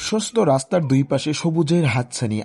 প্রশস্ত রাস্তার দুই পাশে সবুজের হাতছানি।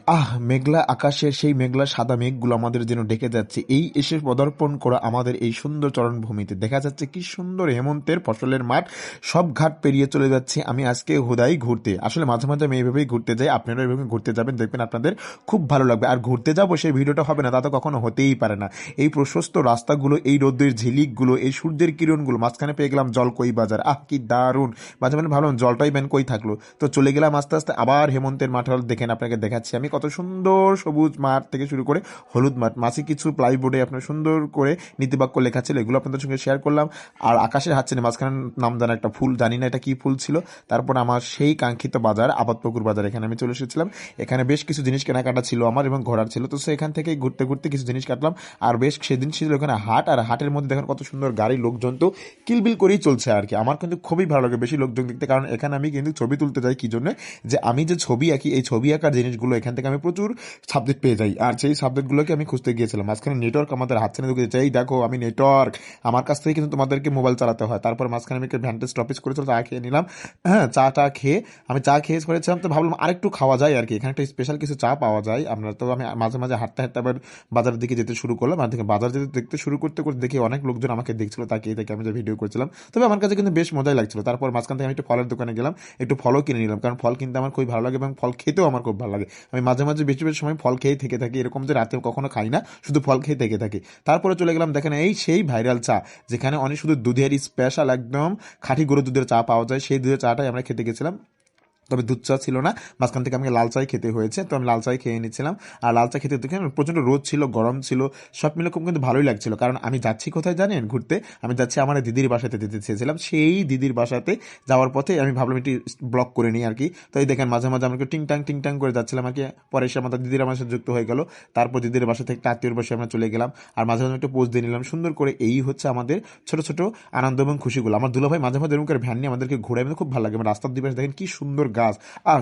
মেঘলা আকাশের সেই মেঘলা সাদা মেঘগুলো আমাদের যেন ডেকে যাচ্ছে এই এসে পদার্পণ করা আমাদের এই সুন্দর চরণভূমিতে। দেখা যাচ্ছে কি সুন্দর হেমন্তের ফসলের মাঠ। সব ঘাট পেরিয়ে চলে যাচ্ছে আমি আজকে হুদাই ঘুরতে। আসলে মাঝে মাঝে আমি এইভাবেই ঘুরতে যাই, আপনারা এইভাবে ঘুরতে যাবেন, দেখবেন আপনাদের খুব ভালো লাগবে। আর ঘুরতে যাবো সেই ভিডিওটা হবে না তা তো কখনো হতেই পারে না। এই প্রশস্ত রাস্তাগুলো, এই রোদের ঝিলিকগুলো, এই সূর্যের কিরণগুলো, মাঝখানে পেয়ে গেলাম জলকই বাজার। কি দারুণ! মাঝে মাঝে ভাবলাম জলটাই ব্যান কই থাকলো। তো চলে গেলাম আস্তে আস্তে আবার হেমন্তের মাঠ। দেখেন আপনাকে দেখাচ্ছি আমি কত সুন্দর সবুজ মাঠ থেকে শুরু করে হলুদ মাঠ, মাঝে কিছু প্লাইবোর্ডে আপনার সুন্দর করে নীতিবাক্য লেখা ছিল, এগুলো আপনাদের সঙ্গে শেয়ার করলাম। আর আকাশের হাতছানি মাঝখানে নাম জানা একটা ফুল, জানি না এটা কি ফুল ছিল। তারপর আমার সেই কাঙ্ক্ষিত বাজার আবাদপুকুর বাজার, এখানে আমি চলে এসেছিলাম। এখানে বেশ কিছু জিনিস কেনাকাটা ছিল আমার এবং ঘোরার ছিল, তো সেখান থেকে ঘুরতে ঘুরতে কিছু জিনিস কাটলাম। আর বেশ সেদিন ছিল ওখানে হাট, আর হাটের মধ্যে দেখেন কত সুন্দর গাড়ি, লোকজন তো কিলবিল করেই চলছে আর কি। আমার কিন্তু খুবই ভালো লাগে বেশি লোকজন দেখতে, কারণ এখানে আমি কিন্তু ছবি তুলতে যাই কি জন্য, যে আমি যে ছবি আঁকি এই ছবি আঁকার জিনিসগুলো এখান থেকে আমি প্রচুর সাবজেক্ট পেয়ে যাই। আর সেই সাবজেক্টগুলোকে আমি খুঁজতে গিয়েছিলাম। মাঝখানে নেটওয়ার্ক আমাদের হাতছানি ঢুকে যাচ্ছে, এই দেখো আমি নেটওয়ার্ক, আমার কাছ থেকে কিন্তু তোমাদেরকে মোবাইল চালাতে হয়। তারপর মাঝখানে আমি ভ্যান্টেজ স্টপেজ করেছিল, চা খেয়ে নিলাম। হ্যাঁ, চা খেয়ে আমি চা খেয়ে করেছিলাম, তো ভাবলাম আরেকটু খাওয়া যায় আর কি। এখানে একটা স্পেশাল কিছু চা পাওয়া যায়। আমরা তো আমি মাঝে মাঝে হাঁটতে হাঁটতে আবার বাজারের দিকে যেতে শুরু করলাম। আর দেখে বাজার যেতে দেখতে শুরু করতে করতে দেখি অনেক লোকজন আমাকে দেখছিল, তাকিয়ে দেখে আমি যে ভিডিও করছিলাম। তবে আমার কাছে কিন্তু বেশ মজাই লাগছিল। তারপর মাঝখান থেকে আমি একটু ফলের দোকানে গেলাম, একটু ফলও কিনে নিলাম, কারণ ফল কিনতে আমার খুবই ভালো লাগে এবং ফল খেতেও আমার খুব ভালো লাগে। আমি মাঝে মাঝে বেশি বেশি সময় ফল খেয়ে থেকে থাকি, এরকম যে রাতে কখনো খাই না, শুধু ফল খেয়ে থেকে থাকি। তারপরে চলে গেলাম দেখেন এই সেই ভাইরাল চা, যেখানে অনেক শুধু দুধের স্পেশাল একদম খাঁটি গরুর দুধের চা পাওয়া যায়, সেই দুধের চাটাই আমরা খেতে গেছিলাম। তবে দুধ চা ছিল না, মাঝখান থেকে আমাকে লাল চাই খেতে হয়েছে, তো আমি লাল চাই খেয়ে নিচ্ছিলাম। আর লাল চা খেতে দেখে প্রচণ্ড রোদ ছিল, গরম ছিল, সব মিলে খুব কিন্তু ভালোই লাগছিল। কারণ আমি যাচ্ছি কোথায় জানেন ঘুরতে, আমি যাচ্ছি আমার দিদির বাসাতে যেতে চেয়েছিলাম। সেই দিদির বাসাতে যাওয়ার পথে আমি ভাবলাম এটি ব্লক করে নিই আর কি। তো এই দেখেন মাঝে মাঝে আমাকে টিং টাং করে যাচ্ছিলাম আর কি। পরে এসে আমাদের দিদির আমার সাথে যুক্ত হয়ে গেল। তারপর দিদির বাসা থেকে আত্মীয়র বাসায় আমরা চলে গেলাম। আর মাঝে মাঝে একটু পোজ দিয়ে নিলাম সুন্দর করে। এই হচ্ছে আমাদের ছোট ছোট আনন্দ এবং খুশিগুলো। আমার দুলাভাই মাঝে মাঝে এরকম করে ভ্যান নিয়ে আমাদেরকে ঘুরে, আমাদের খুব ভালো লাগে। রাস্তার দুই পাশে দেখেন কি সুন্দর গাছ,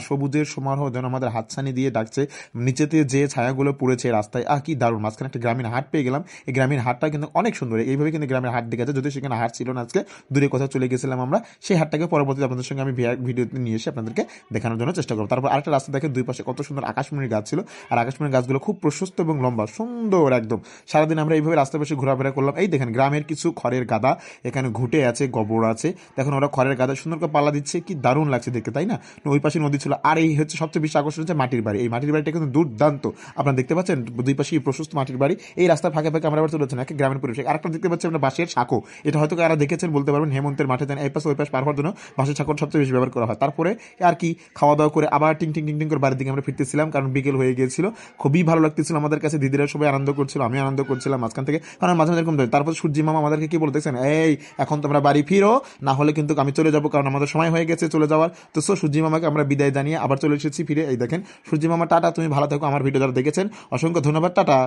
সবুজের সমারোহ যেন আমাদের হাতছানি দিয়ে ডাকছে। নিচেতে যে ছায়াগুলো পড়েছে রাস্তায়, কি দারুণ। মাঝখানে একটা গ্রামীণ হাট পেয়ে গেলাম। এই গ্রামীণ হাটটা কিন্তু অনেক সুন্দর, এইভাবে কিন্তু গ্রামের হাট দেখেছে, যদি সেখানে হাট ছিল না আজকে, দূরে কোথাও চলে গেছিলাম আমরা। সেই হাটটাকে পরবর্তীতে আপনাদের সঙ্গে আমি ভিডিওতে নিয়ে এসে আপনাদেরকে দেখানোর জন্য চেষ্টা করবো। তারপর আরেকটা রাস্তা দেখে দুই পাশে কত সুন্দর আকাশমণির গাছ ছিল, আর আকাশমণির গাছগুলো খুব প্রশস্ত এবং লম্বা, সুন্দর একদম। সারাদিন আমরা এইভাবে রাস্তার পাশে ঘোরাফেরা করলাম। এই দেখেন গ্রামের কিছু খড়ের গাদা, এখানে ঘুটে আছে, গোবর আছে, দেখুন ওরা খড়ের গাদা সুন্দর করে পাল্লা দিচ্ছে, কি দারুণ লাগছে দেখতে, তাই না? ওই পাশে নদী ছিল। আর এই হচ্ছে সবচেয়ে বেশি আকর্ষণ হচ্ছে মাটির বাড়ি। এই মাটির বাড়িটা কিন্তু দুর্দান্ত, আপনারা দেখতে পাচ্ছেন দুই পাশে প্রশস্ত মাটির বাড়ি। এই রাস্তার ফাঁকে ফাঁকে আমরা আবার চলে যাচ্ছি, গ্রামের পরিবেশ। আরেকটা দেখতে পাচ্ছি আমরা বাঁশের সাঁকো, এটা হয়তো কারা দেখেছেন বলতে পারবেন। হেমন্তের মাঠে দেন এই পাশে ওই পাশ পার হওয়ার জন্য বাঁশের সাঁকোর সবচেয়ে বেশি ব্যবহার করা হয়। তারপরে আর কি খাওয়া দাওয়া করে আবার টিং করে বাড়ির দিকে আমরা ফিরতেছিলাম, কারণ বিকেল হয়ে গিয়েছিল। খুবই ভালো লাগতেছিল আমাদের কাছে, দিদিরা সবাই আনন্দ করছিল, আমি আনন্দ করছিলাম মাঝখান থেকে, কারণ মাঝে মাঝে এরকম। তারপর সূর্যি মামা আমাদেরকে কি বলে দেখছেন, এই এখন তোমরা বাড়ি ফিরো, না হলে কিন্তু আমি চলে যাবো, কারণ আমাদের সময় হয়ে গেছে চলে যাওয়ার। তো সূর্যি মামাকে আমরা বিদায় জানিয়ে আবার চলে এসেছি ফিরে। এই দেখেন সূর্যি মামা টাটা, তুমি ভালো থাকো। আমার ভিডিও যারা দেখেছেন অসংখ্য ধন্যবাদ, টাটা।